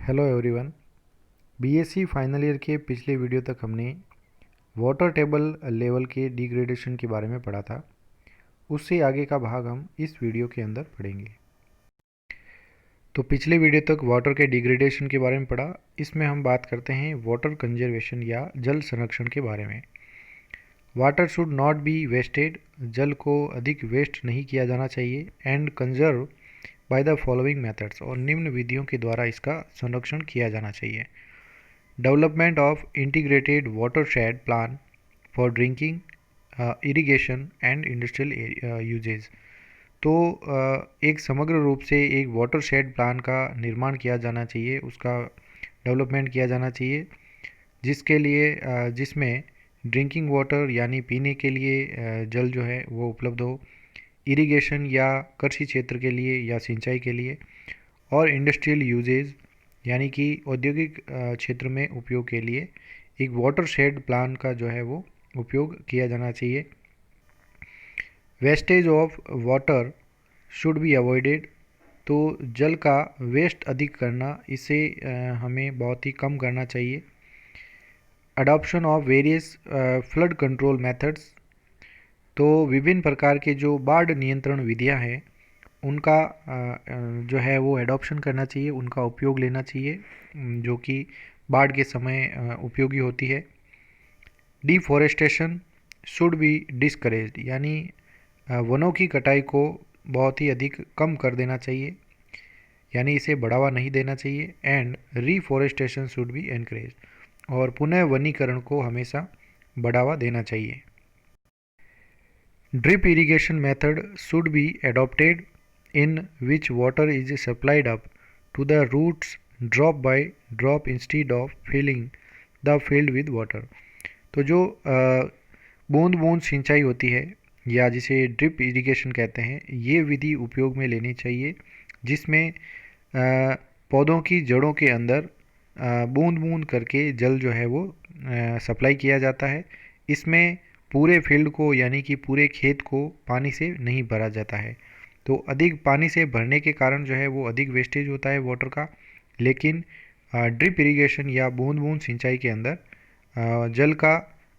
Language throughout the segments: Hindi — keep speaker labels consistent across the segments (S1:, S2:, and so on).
S1: Hello everyone. BSc final year के पिछले वीडियो तक हमने वाटर टेबल लेवल के डिग्रेडेशन के बारे में पढ़ा था। उससे आगे का भाग हम इस वीडियो के अंदर पढ़ेंगे। तो पिछले वीडियो तक वाटर के डिग्रेडेशन के बारे में पढ़ा। इसमें हम बात करते हैं वाटर कंजर्वेशन या जल संरक्षण के बारे में। Water should not be wasted, जल को अधिक वेस्ट नहीं किया जाना चाहिए। And conserve by the following methods, और निम्न विधियों के द्वारा इसका संरक्षण किया जाना चाहिए। Development of integrated watershed plan for drinking, irrigation and industrial uses. तो एक समग्र रूप से एक वाटरशेड प्लान का निर्माण किया जाना चाहिए, उसका डेवलपमेंट किया जाना चाहिए, जिसके लिए जिसमें ड्रिंकिंग वाटर यानी पीने के लिए जल जो है वो उपलब्ध हो, इरिगेशन या कृषि क्षेत्र के लिए या सिंचाई के लिए, और इंडस्ट्रियल यूजेज यानी कि औद्योगिक क्षेत्र में उपयोग के लिए एक वाटरशेड प्लान का जो है वो उपयोग किया जाना चाहिए। Wastage of water should be avoided, तो जल का वेस्ट अधिक करना, इसे हमें बहुत ही कम करना चाहिए। Adoption of various flood control methods, तो विभिन्न प्रकार के जो बाढ़ नियंत्रण विधियां हैं उनका जो है वो एडॉप्शन करना चाहिए, उनका उपयोग लेना चाहिए, जो कि बाढ़ के समय उपयोगी होती है। डिफॉरेस्टेशन शुड बी डिस्करेज्ड, यानी वनों की कटाई को बहुत ही अधिक कम कर देना चाहिए, यानी इसे बढ़ावा नहीं देना चाहिए। And reforestation should be encouraged, और पुनः वनीकरण को हमेशा बढ़ावा देना चाहिए। Drip irrigation method should be adopted in which water is supplied up to the roots drop by drop instead of filling the field with water। तो जो बूंद बूंद सिंचाई होती है या जिसे ड्रिप इरिगेशन कहते हैं, ये विधि उपयोग में लेनी चाहिए, जिसमें पौधों की जड़ों के अंदर बूंद बूंद करके जल जो है वो सप्लाई किया जाता है। इसमें पूरे फील्ड को यानी कि पूरे खेत को पानी से नहीं भरा जाता है। तो अधिक पानी से भरने के कारण जो है वो अधिक वेस्टेज होता है वाटर का, लेकिन ड्रिप इरिगेशन या बूंद बूंद सिंचाई के अंदर जल का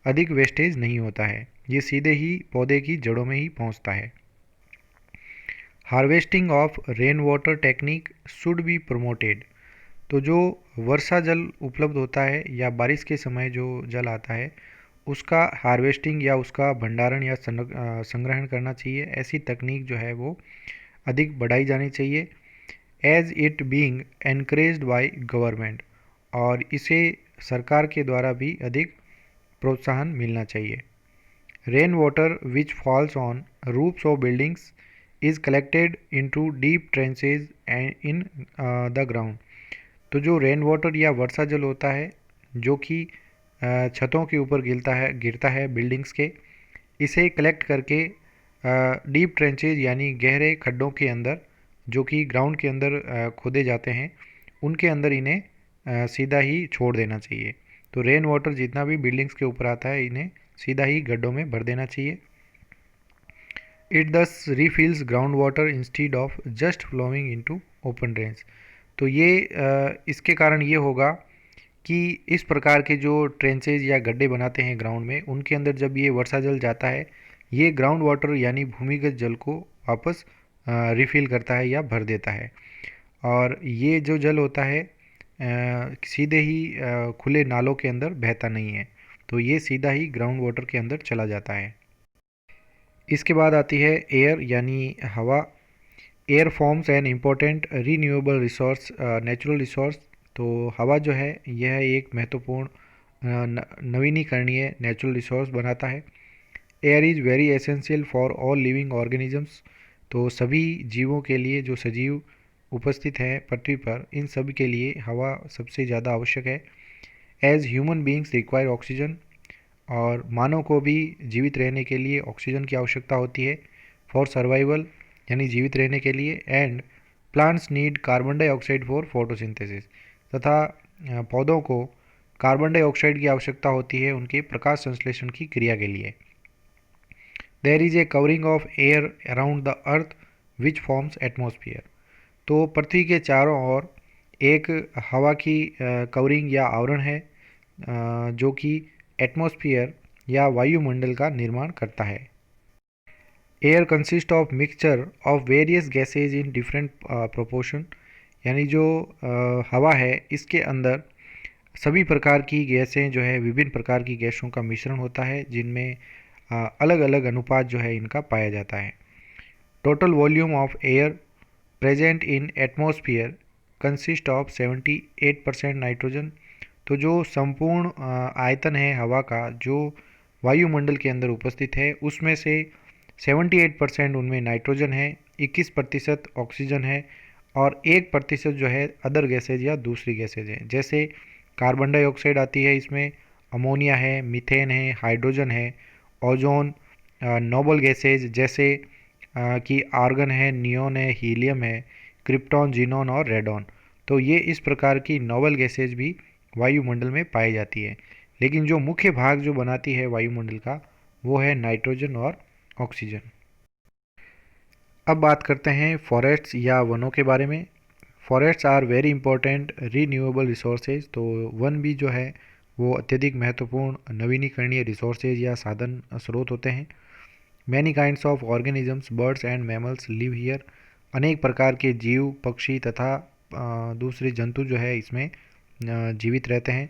S1: अधिक वेस्टेज नहीं होता है, ये सीधे ही पौधे की जड़ों में ही पहुंचता है। Harvesting of rain water technique should be promoted, तो जो वर्षा जल उपलब्ध होता है या बारिश के समय जो जल आता है उसका हार्वेस्टिंग या उसका भंडारण या संग्रहण करना चाहिए। ऐसी तकनीक जो है वो अधिक बढ़ाई जानी चाहिए। As it being encouraged by government, और इसे सरकार के द्वारा भी अधिक प्रोत्साहन मिलना चाहिए। Rain water which falls on roofs of buildings is collected into deep tranches in the ground, तो जो रेन वाटर या वर्षा जल होता है जो कि छतों के ऊपर गिरता है बिल्डिंग्स के, इसे कलेक्ट करके डीप ट्रेंचेज यानी गहरे खड्डों के अंदर, जो कि ग्राउंड के अंदर खोदे जाते हैं, उनके अंदर इन्हें सीधा ही छोड़ देना चाहिए। तो रेन वाटर जितना भी बिल्डिंग्स के ऊपर आता है इन्हें सीधा ही गड्ढों में भर देना चाहिए। It thus refills ground water instead of just flowing into open drains, तो ये इसके कारण ये होगा कि इस प्रकार के जो ट्रेंचेज या गड्ढे बनाते हैं ग्राउंड में, उनके अंदर जब ये वर्षा जल जाता है, ये ग्राउंड वाटर यानी भूमिगत जल को वापस रिफ़िल करता है या भर देता है, और ये जो जल होता है सीधे ही खुले नालों के अंदर बहता नहीं है, तो ये सीधा ही ग्राउंड वाटर के अंदर चला जाता है। इसके बाद आती है एयर यानी हवा। Air forms an important renewable resource, natural resource, तो हवा जो है यह एक महत्वपूर्ण नवीनीकरणीय नेचुरल रिसोर्स बनाता है। Air is very essential for all living organisms, तो सभी जीवों के लिए जो सजीव उपस्थित हैं पृथ्वी पर, इन सभी के लिए हवा सबसे ज़्यादा आवश्यक है। As human beings require oxygen, और मानव को भी जीवित रहने के लिए ऑक्सीजन की आवश्यकता होती है। फॉर सर्वाइवल यानी जीवित रहने के लिए। And plants need carbon dioxide for photosynthesis, तथा पौधों को कार्बन डाइऑक्साइड की आवश्यकता होती है उनके प्रकाश संश्लेषण की क्रिया के लिए। There is a covering of air around the earth which forms atmosphere, तो पृथ्वी के चारों ओर एक हवा की कवरिंग या आवरण है जो कि एटमॉस्फेयर या वायुमंडल का निर्माण करता है। Air consist of mixture of various gases in different proportion, यानी जो हवा है इसके अंदर सभी प्रकार की गैसें जो है विभिन्न प्रकार की गैसों का मिश्रण होता है जिनमें अलग अलग अनुपात जो है इनका पाया जाता है। Total volume of air present in atmosphere consist of 78% nitrogen. तो जो संपूर्ण आयतन है हवा का जो वायुमंडल के अंदर उपस्थित है उसमें से 78% उनमें नाइट्रोजन है, 21% ऑक्सीजन है और 1% जो है अदर गैसेज या दूसरी गैसेज हैं, जैसे कार्बन डाइऑक्साइड आती है, इसमें अमोनिया है, मीथेन है, हाइड्रोजन है, ओजोन, नोबल गैसेज जैसे कि आर्गन है, नियोन है, हीलियम है, क्रिप्टॉन, जीनॉन और रेडॉन। तो ये इस प्रकार की नोबल गैसेज भी वायुमंडल में पाई जाती है, लेकिन जो मुख्य भाग जो बनाती है वायुमंडल का वो है नाइट्रोजन और ऑक्सीजन। अब बात करते हैं फॉरेस्ट्स या वनों के बारे में। Forests are very important renewable resources. तो वन भी जो है वो अत्यधिक महत्वपूर्ण नवीनीकरणीय रिसोर्सेज या साधन स्रोत होते हैं। Many kinds of organisms, birds and mammals live here. अनेक प्रकार के जीव, पक्षी तथा दूसरे जंतु जो है इसमें जीवित रहते हैं।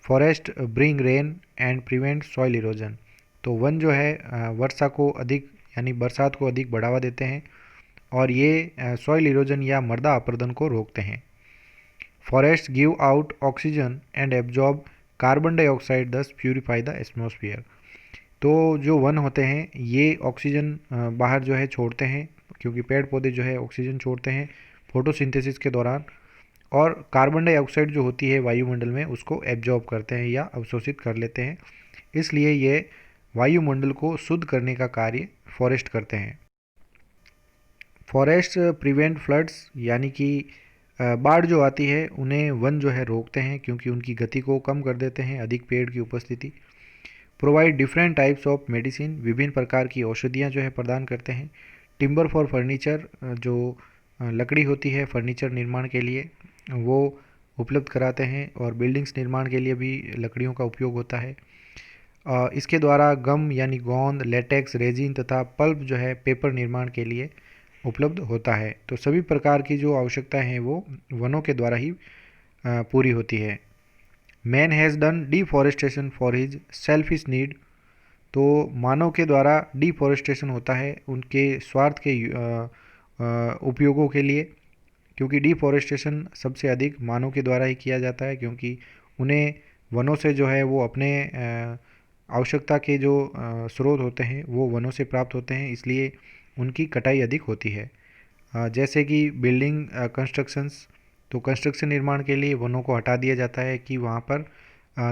S1: Forest bring rain and prevent soil erosion. तो वन जो है वर्षा को अधिक यानी बरसात को अधिक बढ़ावा देते हैं और ये सॉइल इरोजन या मृदा अपरदन को रोकते हैं। Forest give out oxygen and absorb carbon dioxide, दस प्यूरिफाई द एटमॉस्फेयर। तो जो वन होते हैं ये ऑक्सीजन बाहर जो है छोड़ते हैं, क्योंकि पेड़ पौधे जो है ऑक्सीजन छोड़ते हैं फोटोसिंथेसिस के दौरान, और कार्बन डाइऑक्साइड जो होती है वायुमंडल में उसको एब्जॉर्ब करते हैं या अवशोषित कर लेते हैं। इसलिए ये वायुमंडल को शुद्ध करने का कार्य फॉरेस्ट करते हैं। फॉरेस्ट प्रिवेंट फ्लड्स, यानी कि बाढ़ जो आती है उन्हें वन जो है रोकते हैं क्योंकि उनकी गति को कम कर देते हैं अधिक पेड़ की उपस्थिति। Provide different types of medicine, विभिन्न प्रकार की औषधियाँ जो है प्रदान करते हैं। टिम्बर फॉर फर्नीचर, जो लकड़ी होती है फर्नीचर निर्माण के लिए वो उपलब्ध कराते हैं, और बिल्डिंग्स निर्माण के लिए भी लकड़ियों का उपयोग होता है। इसके द्वारा गम यानी गोंद, लेटेक्स, रेजिन तथा पल्प जो है पेपर निर्माण के लिए उपलब्ध होता है। तो सभी प्रकार की जो आवश्यकताएं हैं वो वनों के द्वारा ही पूरी होती है। Man has done deforestation for his selfish need. तो मानव के द्वारा डिफॉरेस्टेशन होता है उनके स्वार्थ के उपयोगों के लिए, क्योंकि डिफॉरेस्टेशन सबसे अधिक मानव के द्वारा ही किया जाता है, क्योंकि उन्हें वनों से जो है वो अपने आवश्यकता के जो स्रोत होते हैं वो वनों से प्राप्त होते हैं, इसलिए उनकी कटाई अधिक होती है। जैसे कि बिल्डिंग कंस्ट्रक्शंस, तो कंस्ट्रक्शन निर्माण के लिए वनों को हटा दिया जाता है कि वहाँ पर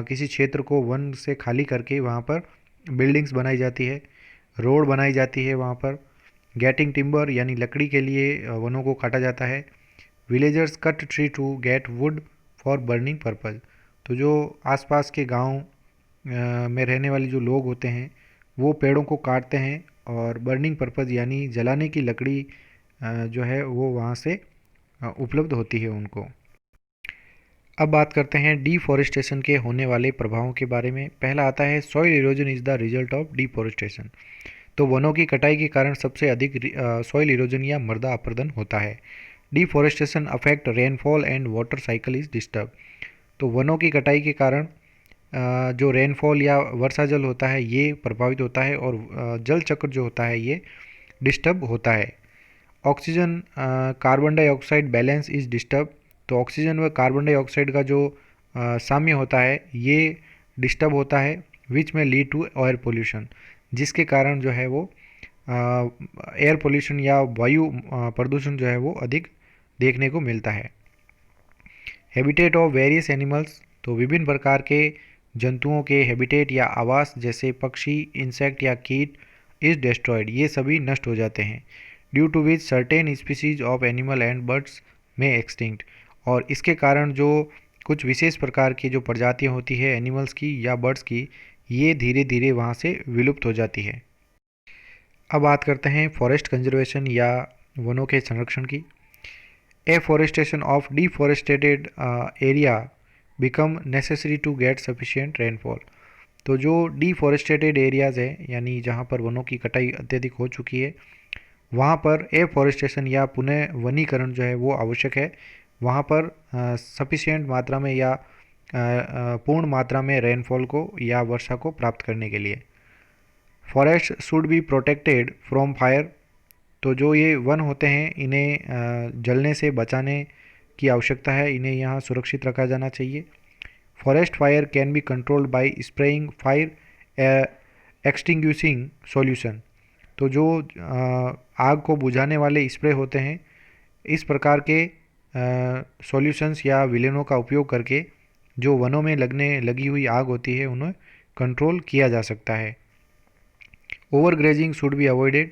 S1: किसी क्षेत्र को वन से खाली करके वहाँ पर बिल्डिंग्स बनाई जाती है, रोड बनाई जाती है वहाँ पर। गेटिंग टिम्बर यानी लकड़ी के लिए वनों को काटा जाता है। Villagers cut tree to get wood for burning purpose. तो जो आसपास के गांव में रहने वाले जो लोग होते हैं वो पेड़ों को काटते हैं और बर्निंग पर्पज़ यानी जलाने की लकड़ी जो है वो वहाँ से उपलब्ध होती है उनको। अब बात करते हैं डिफॉरेस्टेशन के होने वाले प्रभावों के बारे में। पहला आता है soil erosion is the result of deforestation. तो वनों की कटाई के कारण सबसे अधिक सॉइल इरोजन या मृदा अपरदन होता है। Deforestation affect rainfall and water cycle is disturb. तो वनों की कटाई के कारण जो रेनफॉल या वर्षा जल होता है ये प्रभावित होता है और जल चक्र जो होता है ये डिस्टर्ब होता है। Oxygen carbon dioxide balance is disturb. तो ऑक्सीजन व कार्बन डाइऑक्साइड का जो साम्य होता है ये डिस्टर्ब होता है, विच में लीड टू एयर पोल्यूशन, जिसके कारण जो है वो एयर पोल्यूशन या वायु प्रदूषण जो है वो अधिक देखने को मिलता है। Habitat of various animals. तो विभिन्न प्रकार के जंतुओं के हैबिटेट या आवास जैसे पक्षी, इंसेक्ट या कीट इज डिस्ट्रॉयड, ये सभी नष्ट हो जाते हैं। Due to which certain species of animal and birds में एक्सटिंक्ट। और इसके कारण जो कुछ विशेष प्रकार की जो प्रजातियां होती है एनिमल्स की या बर्ड्स की ये धीरे धीरे वहाँ से विलुप्त हो जाती है। अब बात करते हैं फॉरेस्ट कंजर्वेशन या वनों के संरक्षण की। Afforestation of deforested area become necessary to get sufficient rainfall. तो जो डिफॉरेस्टेटेड एरियाज़ है यानी जहाँ पर वनों की कटाई अत्यधिक हो चुकी है, वहाँ पर एफॉरेस्टेशन या पुनः वनीकरण जो है वो आवश्यक है। वहाँ पर सफिशिएंट मात्रा में या पूर्ण मात्रा में रेनफॉल को या वर्षा को प्राप्त करने के लिए। Forest should be protected from fire. तो जो ये वन होते हैं इन्हें जलने से बचाने की आवश्यकता है, इन्हें यहाँ सुरक्षित रखा जाना चाहिए। Forest fire can be controlled by spraying fire extinguishing solution. तो जो आग को बुझाने वाले स्प्रे होते हैं, इस प्रकार के सॉल्यूशंस या विलेनों का उपयोग करके जो वनों में लगी हुई आग होती है उन्हें कंट्रोल किया जा सकता है। Over grazing should be avoided.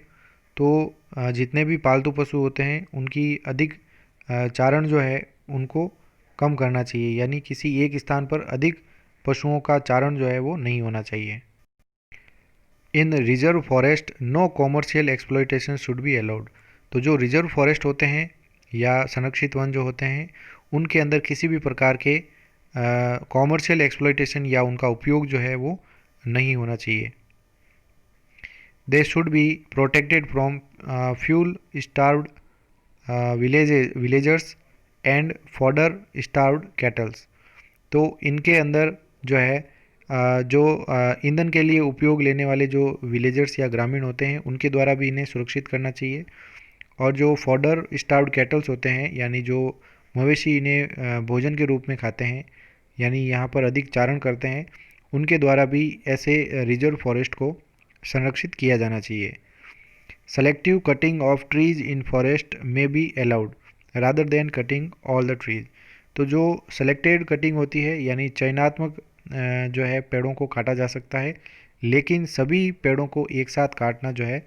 S1: तो जितने भी पालतू पशु होते हैं उनकी अधिक चारण जो है उनको कम करना चाहिए, यानी किसी एक स्थान पर अधिक पशुओं का चारण जो है वो नहीं होना चाहिए। In reserve forest no commercial exploitation should be allowed. तो जो रिजर्व फॉरेस्ट होते हैं या संरक्षित वन जो होते हैं उनके अंदर किसी भी प्रकार के कॉमर्शियल एक्सप्लॉयटेशन या उनका उपयोग जो है वो नहीं होना चाहिए। They should be protected from fuel starved villagers and fodder starved kettles. तो इनके अंदर जो है जो ईंधन के लिए उपयोग लेने वाले जो विलेजर्स या ग्रामीण होते हैं उनके द्वारा भी इन्हें सुरक्षित करना चाहिए। और जो फॉडर स्टार्व्ड कैटल्स होते हैं यानी जो मवेशी इन्हें भोजन के रूप में खाते हैं यानी यहाँ पर अधिक चारण करते हैं, उनके द्वारा भी ऐसे रिजर्व फॉरेस्ट को संरक्षित किया जाना चाहिए। Selective cutting of trees in forest में be allowed rather than cutting all the trees. तो जो सेलेक्टेड कटिंग होती है यानी चयनात्मक जो है पेड़ों को काटा जा सकता है, लेकिन सभी पेड़ों को एक साथ काटना जो है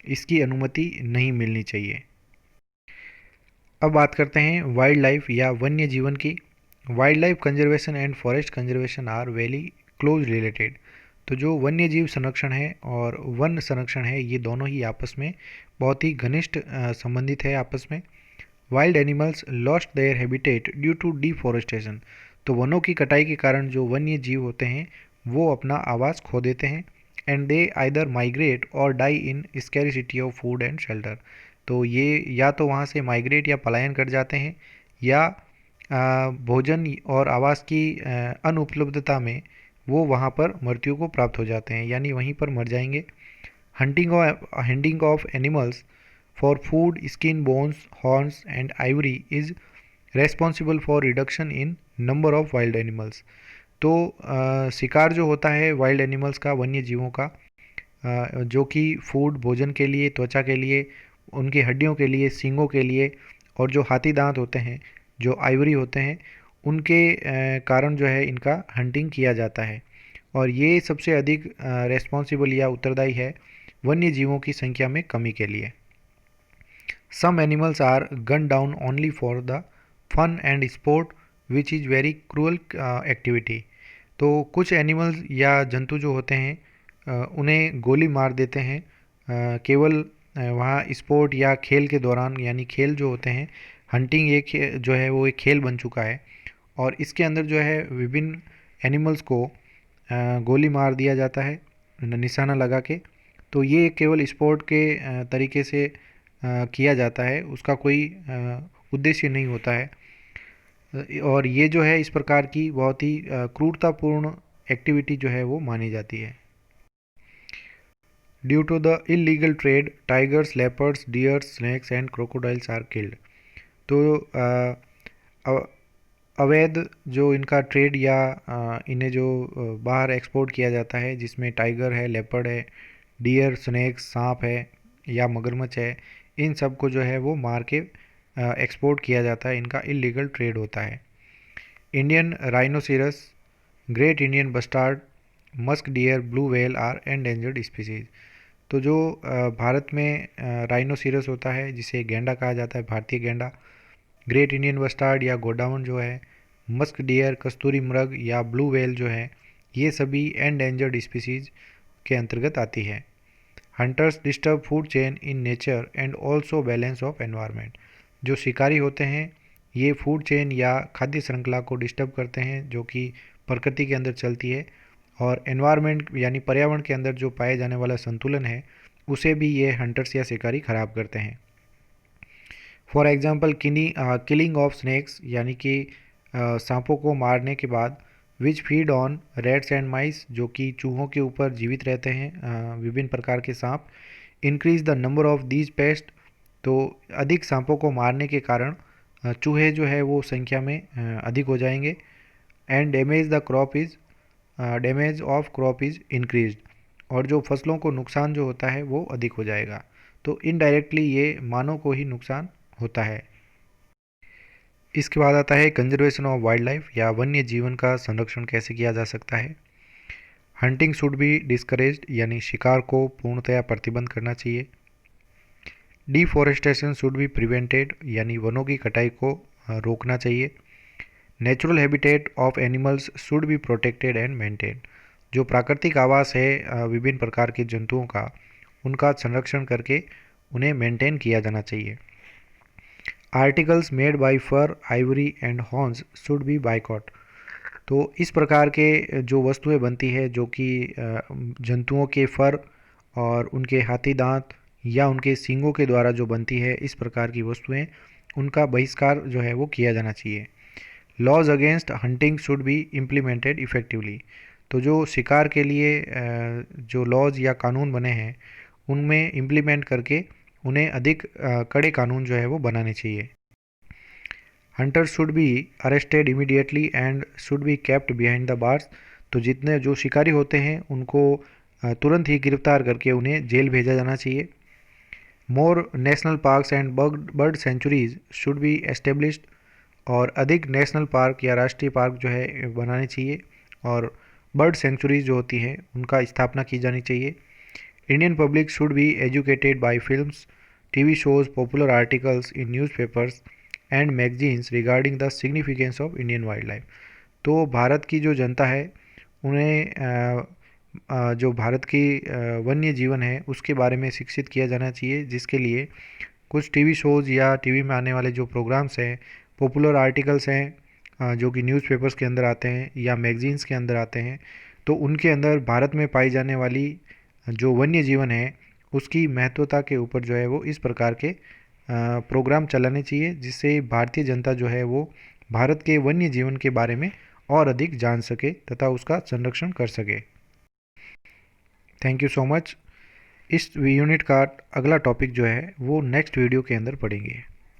S1: इसकी अनुमति नहीं मिलनी चाहिए। अब बात करते हैं वाइल्ड लाइफ या वन्य जीवन की। Wild life conservation and forest conservation are very close related. तो जो वन्य जीव संरक्षण है और वन संरक्षण है ये दोनों ही आपस में बहुत ही घनिष्ठ संबंधित है आपस में। Wild animals lost their habitat due to deforestation. तो वनों की कटाई के कारण जो वन्य जीव होते हैं वो अपना आवास खो देते हैं। And they either migrate or die in scarcity of food and shelter. तो ये या तो वहाँ से माइग्रेट या पलायन कर जाते हैं या भोजन और आवास की अनुपलब्धता में वो वहाँ पर मृत्यु को प्राप्त हो जाते हैं, यानी वहीं पर मर जाएंगे। Hunting of animals for food, skin, bones, horns and Ivory is responsible for reduction in number of wild animals. तो शिकार जो होता है वाइल्ड एनिमल्स का, वन्य जीवों का, जो कि फूड भोजन के लिए, त्वचा के लिए, उनकी हड्डियों के लिए, सींगों के लिए, और जो हाथी दांत होते हैं, जो आइवरी होते हैं, उनके कारण जो है इनका हंटिंग किया जाता है। और ये सबसे अधिक रेस्पॉन्सिबल या उत्तरदायी है वन्य जीवों की संख्या में कमी के लिए। Some animals are gun down only for the fun and sport which is very cruel activity. तो कुछ एनिमल्स या जंतु जो होते हैं उन्हें गोली मार देते हैं केवल वहाँ स्पोर्ट या खेल के दौरान, यानी खेल जो होते हैं, हंटिंग एक जो है वो एक खेल बन चुका है और इसके अंदर जो है विभिन्न एनिमल्स को गोली मार दिया जाता है निशाना लगा के। तो ये केवल स्पोर्ट के तरीके से किया जाता है, उसका कोई उद्देश्य नहीं होता है। और ये जो है इस प्रकार की बहुत ही क्रूरतापूर्ण एक्टिविटी जो है वो मानी जाती है। Due to the illegal trade tigers, leopards, deers, snakes and crocodiles are killed. तो अवैध जो इनका ट्रेड या इन्हें जो बाहर एक्सपोर्ट किया जाता है, जिसमें टाइगर है, लेपर्ड है, डियर, स्नेक्स, सांप है या मगरमच्छ है, इन सब को जो है वो मार के एक्सपोर्ट किया जाता है, इनका इलीगल ट्रेड होता है। Indian rhinoceros, great Indian bustard, musk deer, blue whale are endangered species. तो जो भारत में राइनोसिरस होता है, जिसे गैंडा कहा जाता है, भारतीय गैंडा, ग्रेट इंडियन बस्टार्ड या गोडाउन जो है, मस्क डियर, कस्तूरी मृग या ब्लू व्हेल जो है, ये सभी एंडेंजर्ड स्पीसीज के अंतर्गत आती है। Hunters disturb food chain in nature and also balance of environment. जो शिकारी होते हैं ये फूड चेन या खाद्य श्रृंखला को डिस्टर्ब करते हैं जो कि प्रकृति के अंदर चलती है, और एनवायरनमेंट यानी पर्यावरण के अंदर जो पाए जाने वाला संतुलन है उसे भी ये हंटर्स या शिकारी खराब करते हैं। For example killing of snakes, यानी कि सांपों को मारने के बाद, which feed on rats and mice, जो कि चूहों के ऊपर जीवित रहते हैं विभिन्न प्रकार के सांप, increase the number of these paste, तो अधिक सांपों को मारने के कारण चूहे जो है वो संख्या में अधिक हो जाएंगे। And damage of crop is increase, और जो फसलों को नुकसान जो होता है वो अधिक हो जाएगा। तो इनडायरेक्टली ये मानव को ही नुकसान होता है। इसके बाद आता है कंजर्वेशन ऑफ वाइल्ड लाइफ, या वन्य जीवन का संरक्षण कैसे किया जा सकता है। हंटिंग शुड बी डिस्करेज्ड, यानी शिकार को पूर्णतया प्रतिबंध करना चाहिए। डिफॉरेस्टेशन शुड बी प्रिवेंटेड, यानी वनों की कटाई को रोकना चाहिए। Natural habitat of animals should be protected and maintain, जो प्राकृतिक आवास है विभिन्न प्रकार के जंतुओं का, उनका संरक्षण करके उन्हें मेंटेन किया जाना चाहिए। Articles made by fur, ivory and horns should be boycott, तो इस प्रकार के जो वस्तुएं बनती है जो कि जंतुओं के फर और उनके हाथी दांत या उनके सींगों के द्वारा जो बनती है, इस प्रकार की वस्तुएं, उनका बहिष्कार जो है वो किया जाना चाहिए। Laws against hunting should be implemented effectively, तो जो शिकार के लिए जो लॉज या कानून बने हैं उनमें इम्प्लीमेंट करके उन्हें अधिक कड़े कानून जो है वो बनाने चाहिए। Hunters should be arrested immediately and should be kept behind the bars, तो जितने जो शिकारी होते हैं उनको तुरंत ही गिरफ्तार करके उन्हें जेल भेजा जाना चाहिए। More national parks and bird sanctuaries should be established, और अधिक नेशनल पार्क या राष्ट्रीय पार्क जो है बनाने चाहिए, और बर्ड सेंचुरीज जो होती हैं उनका स्थापना की जानी चाहिए। Indian public should be educated by films, TV shows, popular articles in newspapers and magazines regarding the significance of Indian wild life, तो भारत की जो जनता है उन्हें जो भारत की वन्य जीवन है उसके बारे में शिक्षित किया जाना चाहिए, जिसके लिए कुछ टीवी शोज़ या टीवी में आने वाले जो प्रोग्राम्स हैं, पॉपुलर आर्टिकल्स हैं जो कि न्यूज़पेपर्स के अंदर आते हैं या मैगजीन्स के अंदर आते हैं, तो उनके अंदर भारत में पाई जाने वाली जो वन्य जीवन है उसकी महत्वता के ऊपर जो है वो इस प्रकार के प्रोग्राम चलाने चाहिए, जिससे भारतीय जनता जो है वो भारत के वन्य जीवन के बारे में और अधिक जान सके तथा उसका संरक्षण कर सके। Thank you so much. इस यूनिट का अगला टॉपिक जो है वो नेक्स्ट वीडियो के अंदर पढ़ेंगे।